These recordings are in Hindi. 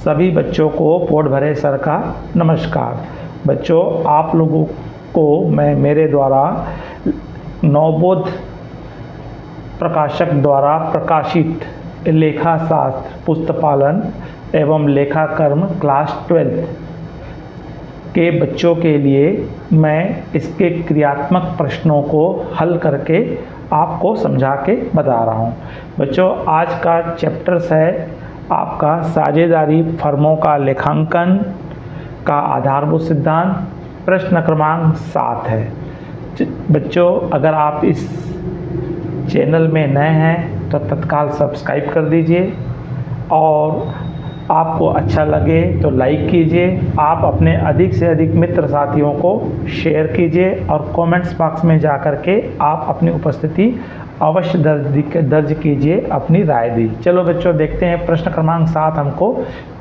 सभी बच्चों को पोट भरे सर का नमस्कार। बच्चों, आप लोगों को मैं मेरे द्वारा नवबोध प्रकाशक द्वारा प्रकाशित लेखाशास्त्र पुस्तपालन एवं लेखाकर्म क्लास 12 के बच्चों के लिए मैं इसके क्रियात्मक प्रश्नों को हल करके आपको समझा के बता रहा हूँ। बच्चों, आज का चैप्टर्स है आपका साझेदारी फर्मों का लेखांकन का आधारभूत सिद्धांत। प्रश्न क्रमांक 7 है। बच्चों, अगर आप इस चैनल में नए हैं तो तत्काल सब्सक्राइब कर दीजिए और आपको अच्छा लगे तो लाइक कीजिए। आप अपने अधिक से अधिक मित्र साथियों को शेयर कीजिए और कमेंट्स बॉक्स में जा कर के आप अपनी उपस्थिति अवश्य दर्ज कीजिए, अपनी राय दी। चलो बच्चों, देखते हैं प्रश्न क्रमांक 7 हमको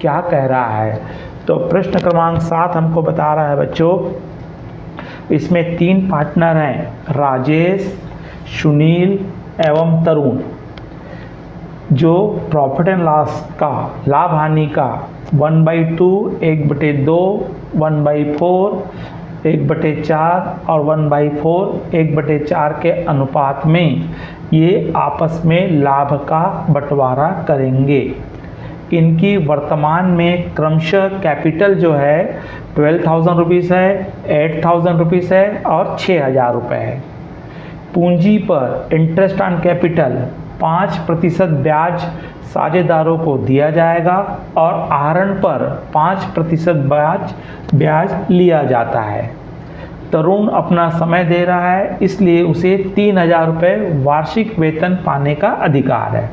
क्या कह रहा है। तो प्रश्न क्रमांक 7 हमको बता रहा है बच्चों, इसमें 3 पार्टनर हैं, राजेश, सुनील एवं तरुण, जो प्रॉफिट एंड लॉस का लाभ हानि का 1/2, 1/2, 1/4, 1/4 और 1/4, 1/4 के अनुपात में ये आपस में लाभ का बंटवारा करेंगे। इनकी वर्तमान में क्रमशः कैपिटल जो है 12,000 रुपीज़ है, 8,000 रुपीज़ है और 6,000 रुपये है। पूंजी पर इंटरेस्ट ऑन कैपिटल 5% ब्याज साझेदारों को दिया जाएगा और आहरण पर 5% ब्याज लिया जाता है। तरुण अपना समय दे रहा है, इसलिए उसे 3,000 रुपये वार्षिक वेतन पाने का अधिकार है।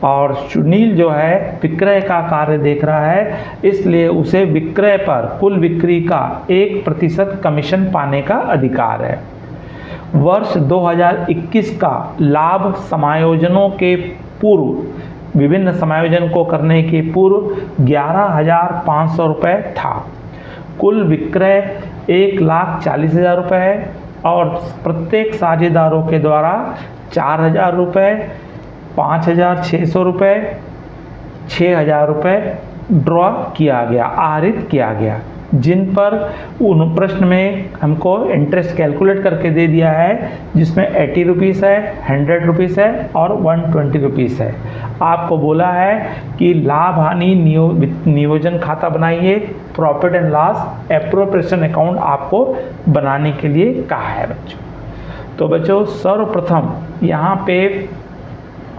और सुनील जो है विक्रय का कार्य देख रहा है, इसलिए उसे विक्रय पर कुल बिक्री का 1% कमीशन पाने का अधिकार है। वर्ष 2021 का लाभ समायोजनों के पूर्व, विभिन्न समायोजन को करने के पूर्व 11,500 रुपये था। कुल विक्रय 1,40,000 रुपये है और प्रत्येक साझेदारों के द्वारा 4,000 रुपये, 5,600 रुपये, 6,000 रुपये ड्रॉ किया गया, आहरित किया गया, जिन पर उन प्रश्न में हमको इंटरेस्ट कैलकुलेट करके दे दिया है, जिसमें 80 रुपीज़ है, 100 रुपीज़ है और 120 रुपीज़ है। आपको बोला है कि लाभ हानि नियोजन खाता बनाइए, profit and loss appropriation account आपको बनाने के लिए कहा है बच्चों। तो बच्चों, सर्वप्रथम यहाँ पे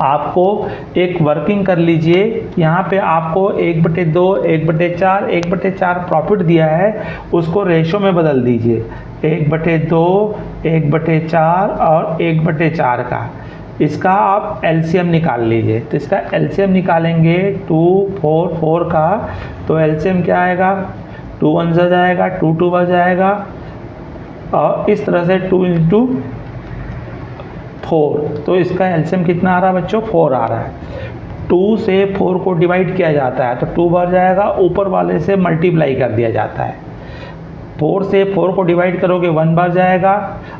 आपको एक वर्किंग कर लीजिए। यहाँ पे आपको 1/2, 1/4, 1/4 प्रॉफिट दिया है, उसको रेशो में बदल दीजिए। 1/2, 1/4 और 1/4 का इसका आप एलसीएम निकाल लीजिए। तो इसका एलसीएम निकालेंगे 244 का, तो एलसीएम क्या आएगा, 2 1 जाएगा, 2 2 जाएगा और इस तरह से 2 × 4, तो इसका एलसीएम कितना आ रहा है बच्चों, 4 आ रहा है। 2 से 4 को डिवाइड किया जाता है तो 2 बार जाएगा, ऊपर वाले से मल्टीप्लाई कर दिया जाता है। 4 से 4 को डिवाइड करोगे 1 बार जाएगा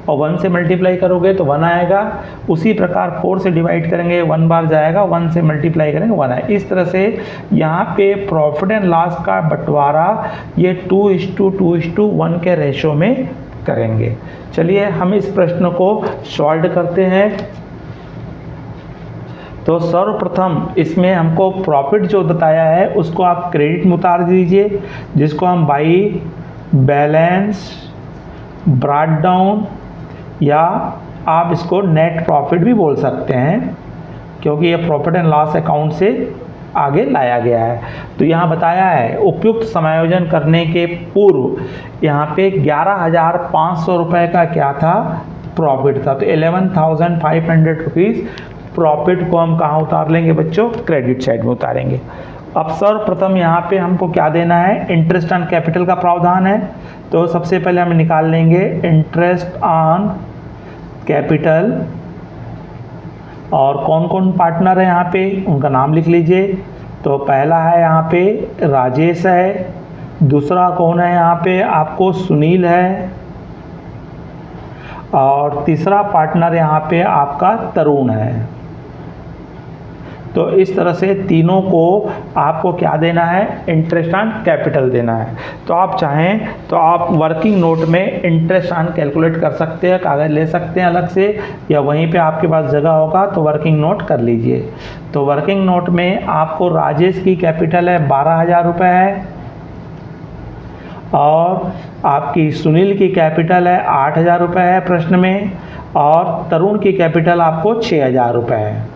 और 1 से मल्टीप्लाई करोगे तो 1 आएगा। उसी प्रकार 4 से डिवाइड करेंगे 1 बार जाएगा, 1 से मल्टीप्लाई करेंगे 1 आएगा। इस तरह से यहाँ पे प्रॉफिट एंड लॉस का बंटवारा ये 2:2:1 के रेशो में करेंगे। चलिए हम इस प्रश्न को सॉल्व करते हैं। तो सर्वप्रथम इसमें हमको प्रॉफिट जो बताया है उसको आप क्रेडिट में उतार दीजिए, जिसको हम बाई बैलेंस ब्रॉट डाउन या आप इसको नेट प्रॉफिट भी बोल सकते हैं, क्योंकि ये प्रॉफिट एंड लॉस अकाउंट से आगे लाया गया है। तो यहाँ बताया है उपयुक्त समायोजन करने के पूर्व यहाँ पे 11,500 रुपये का क्या था, प्रॉफिट था। तो 11,500 रुपीज़ प्रॉफिट को हम कहाँ उतार लेंगे बच्चों, क्रेडिट साइड में उतारेंगे। अब सर्वप्रथम यहाँ पे हमको क्या देना है, इंटरेस्ट ऑन कैपिटल का प्रावधान है। तो सबसे पहले हम निकाल लेंगे इंटरेस्ट ऑन कैपिटल और कौन कौन पार्टनर है यहाँ पे उनका नाम लिख लीजिए। तो पहला है यहाँ पे राजेश है, दूसरा कौन है यहाँ पे आपको सुनील है और तीसरा पार्टनर यहाँ पे आपका तरुण है। तो इस तरह से तीनों को आपको क्या देना है, इंटरेस्ट ऑन कैपिटल देना है। तो आप चाहें तो आप वर्किंग नोट में इंटरेस्ट ऑन कैलकुलेट कर सकते हैं, कागज़ ले सकते हैं अलग से, या वहीं पे आपके पास जगह होगा तो वर्किंग नोट कर लीजिए। तो वर्किंग नोट में आपको राजेश की कैपिटल है 12,000 रुपये है, और आपकी सुनील की कैपिटल है 8,000 रुपये है प्रश्न में, और तरुण की कैपिटल आपको 6,000 रुपये है।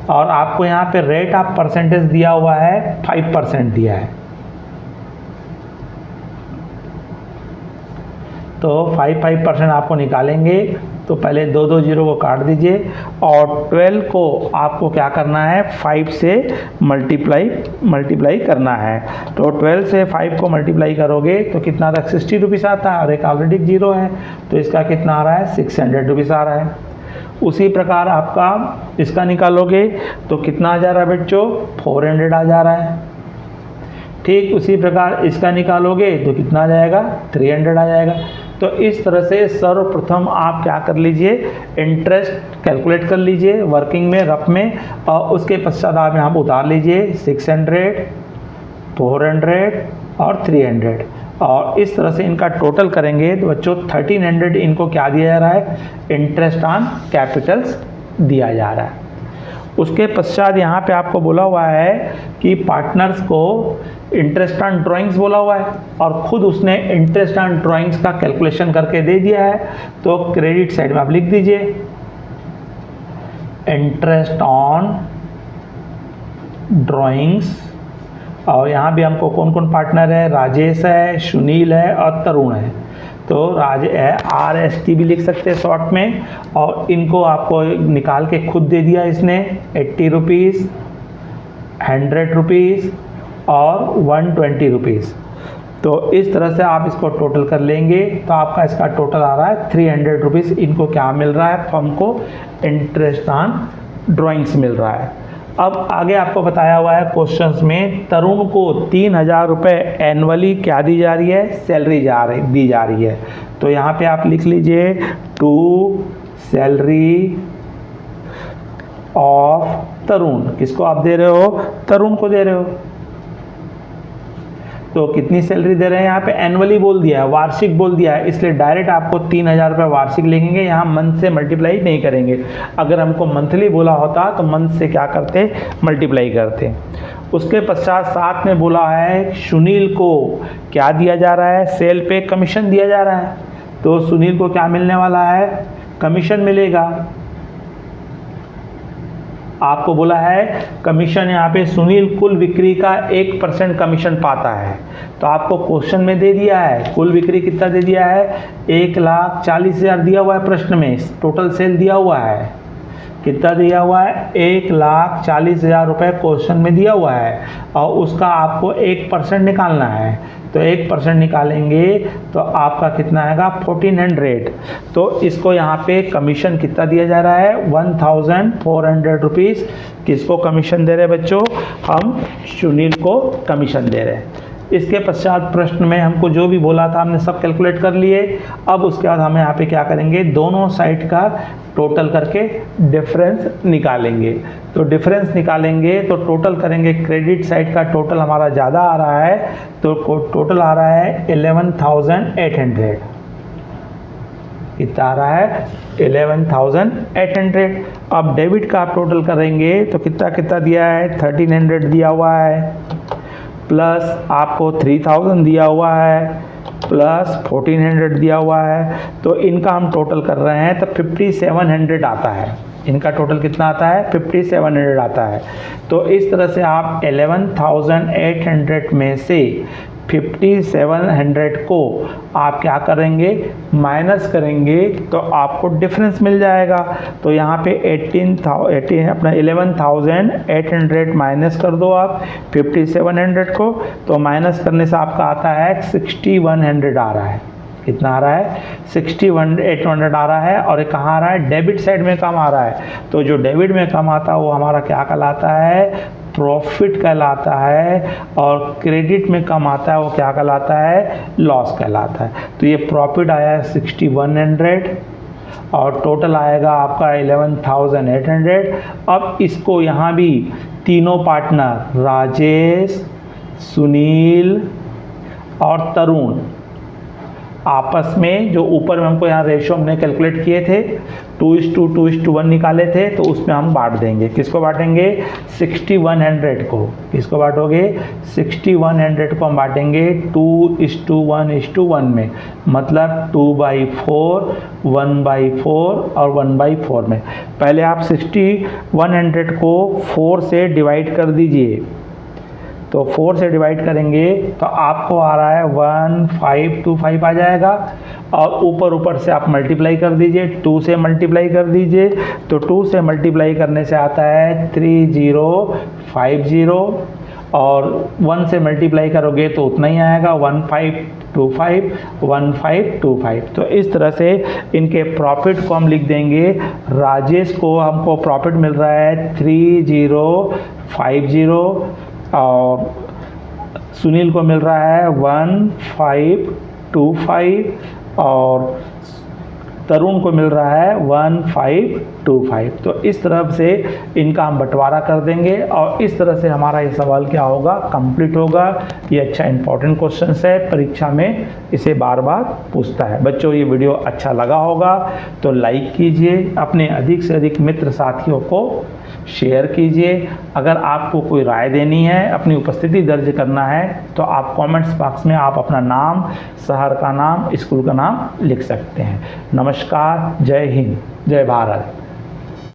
और आपको यहाँ पे रेट ऑफ परसेंटेज दिया हुआ है 5% दिया है। तो 5% आपको निकालेंगे तो पहले 2 जीरो को काट दीजिए, और 12 को आपको क्या करना है, 5 से मल्टीप्लाई करना है। तो 12 से 5 को मल्टीप्लाई करोगे तो कितना तक 60 रुपीज़ आता है, और एक ऑलरेडी जीरो है तो इसका कितना आ रहा है, 600 रुपीज़ आ रहा है। उसी प्रकार आपका इसका निकालोगे तो कितना आ जा रहा है बच्चों, 400 आ जा रहा है। ठीक उसी प्रकार इसका निकालोगे तो कितना आ जाएगा, 300 आ जाएगा। तो इस तरह से सर्वप्रथम आप क्या कर लीजिए, इंटरेस्ट कैलकुलेट कर लीजिए वर्किंग में, रफ में, और उसके पश्चात आप यहाँ पर उतार लीजिए 600, 400 और 300, और इस तरह से इनका टोटल करेंगे तो बच्चों 1300 इनको क्या दिया जा रहा है, इंटरेस्ट ऑन कैपिटल्स दिया जा रहा है। उसके पश्चात यहाँ पे आपको बोला हुआ है कि पार्टनर्स को इंटरेस्ट ऑन ड्राइंग्स बोला हुआ है, और खुद उसने इंटरेस्ट ऑन ड्राइंग्स का कैलकुलेशन करके दे दिया है। तो क्रेडिट साइड में आप लिख दीजिए इंटरेस्ट ऑन ड्राइंग्स, और यहाँ भी हमको कौन कौन पार्टनर है, राजेश है, सुनील है और तरुण है। तो RST भी लिख सकते हैं शॉर्ट में, और इनको आपको निकाल के खुद दे दिया इसने 80 रुपीज़, 100 रुपीज़ और 120 रुपीज़। तो इस तरह से आप इसको टोटल कर लेंगे तो आपका इसका टोटल आ रहा है 300 रुपीज़। इनको क्या मिल रहा है, फर्म को इंटरेस्ट ऑन ड्राइंग्स मिल रहा है। अब आगे आपको बताया हुआ है क्वेश्चंस में, तरुण को 3,000 रुपये एनुअली क्या दी जा रही है, सैलरी दी जा रही है। तो यहाँ पे आप लिख लीजिए टू सैलरी ऑफ तरुण, किसको आप दे रहे हो, तरुण को दे रहे हो। तो कितनी सैलरी दे रहे हैं, यहाँ पे एनुअली बोल दिया है, वार्षिक बोल दिया है, इसलिए डायरेक्ट आपको 3,000 रुपये वार्षिक लिखेंगे, यहाँ मंथ से मल्टीप्लाई नहीं करेंगे। अगर हमको मंथली बोला होता तो मंथ से क्या करते, मल्टीप्लाई करते। उसके पश्चात साथ में बोला है सुनील को क्या दिया जा रहा है, सेल पे कमीशन दिया जा रहा है। तो सुनील को क्या मिलने वाला है, कमीशन मिलेगा। आपको बोला है कमीशन, यहाँ पे सुनील कुल बिक्री का 1% कमीशन पाता है। तो आपको क्वेश्चन में दे दिया है कुल बिक्री कितना दे दिया है, 1,40,000 दिया हुआ है प्रश्न में, टोटल सेल दिया हुआ है कितना दिया हुआ है, 1,40,000 रुपये क्वेश्चन में दिया हुआ है, और उसका आपको 1% निकालना है। तो 1% निकालेंगे तो आपका कितना आएगा, 1400। तो इसको यहाँ पे कमीशन कितना दिया जा रहा है, 1,400 रुपीज़। किसको कमीशन दे रहे हैं बच्चों, हम सुनील को कमीशन दे रहे हैं। इसके पश्चात प्रश्न में हमको जो भी बोला था हमने सब कैलकुलेट कर लिए। अब उसके बाद हम यहाँ पे क्या करेंगे, दोनों साइड का टोटल करके डिफरेंस निकालेंगे। तो डिफरेंस निकालेंगे तो टोटल करेंगे, क्रेडिट साइड का टोटल हमारा ज़्यादा आ रहा है, तो टोटल आ रहा है 11,800। कितना आ रहा है, 11,800। अब डेबिट का आप टोटल करेंगे तो कितना कितना दिया है, 1,300 दिया हुआ है, प्लस आपको 3,000 दिया हुआ है, प्लस 1,400 दिया हुआ है। तो इनका हम टोटल कर रहे हैं तो 5,700 आता है। इनका टोटल कितना आता है, 5,700 आता है। तो इस तरह से आप 11,800 में से 5,700 को आप क्या करेंगे, माइनस करेंगे तो आपको डिफरेंस मिल जाएगा। तो यहाँ पे 11,800 माइनस कर दो आप 5,700 को, तो माइनस करने से आपका आता है 6,100 आ रहा है। कितना आ रहा है, 6,800 आ रहा है। और ये कहाँ आ रहा है, डेबिट साइड में कम आ रहा है। तो जो डेबिट में कम आता है वो हमारा क्या कहलाता है, प्रॉफिट कहलाता है, और क्रेडिट में कम आता है वो क्या कहलाता है, लॉस कहलाता है। तो ये प्रॉफिट आया है 6,100, और टोटल आएगा आपका 11,800। अब इसको यहाँ भी तीनों पार्टनर राजेश, सुनील और तरुण आपस में, जो ऊपर में हमको यहाँ रेशो हमने कैलकुलेट किए थे 2:1 निकाले थे, तो उसमें हम बांट देंगे। किसको बांटेंगे? 6100 को। किसको बांटोगे? 6100 को हम बांटेंगे 2:1:1 में, मतलब 2/4, 1/4 और 1/4 में। पहले आप 6100 को 4 से डिवाइड कर दीजिए, तो 4 से डिवाइड करेंगे तो आपको आ रहा है 1525 आ जाएगा। और ऊपर से आप मल्टीप्लाई कर दीजिए, 2 से मल्टीप्लाई कर दीजिए, तो 2 से मल्टीप्लाई करने से आता है 3050, और 1 से मल्टीप्लाई करोगे तो उतना ही आएगा 1525। तो इस तरह से इनके प्रॉफिट को हम लिख देंगे। राजेश को हमको प्रॉफिट मिल रहा है 3050, और सुनील को मिल रहा है 1525, और तरुण को मिल रहा है 1525। तो इस तरह से इनका हम बंटवारा कर देंगे, और इस तरह से हमारा ये सवाल क्या होगा? कंप्लीट होगा। ये अच्छा इंपॉर्टेंट क्वेश्चन है, परीक्षा में इसे बार बार पूछता है। बच्चों, ये वीडियो अच्छा लगा होगा तो लाइक कीजिए, अपने अधिक से अधिक मित्र साथियों को शेयर कीजिए। अगर आपको कोई राय देनी है, अपनी उपस्थिति दर्ज करना है, तो आप कमेंट्स बॉक्स में आप अपना नाम, शहर का नाम, स्कूल का नाम लिख सकते हैं। नमस्कार, जय हिंद, जय भारत।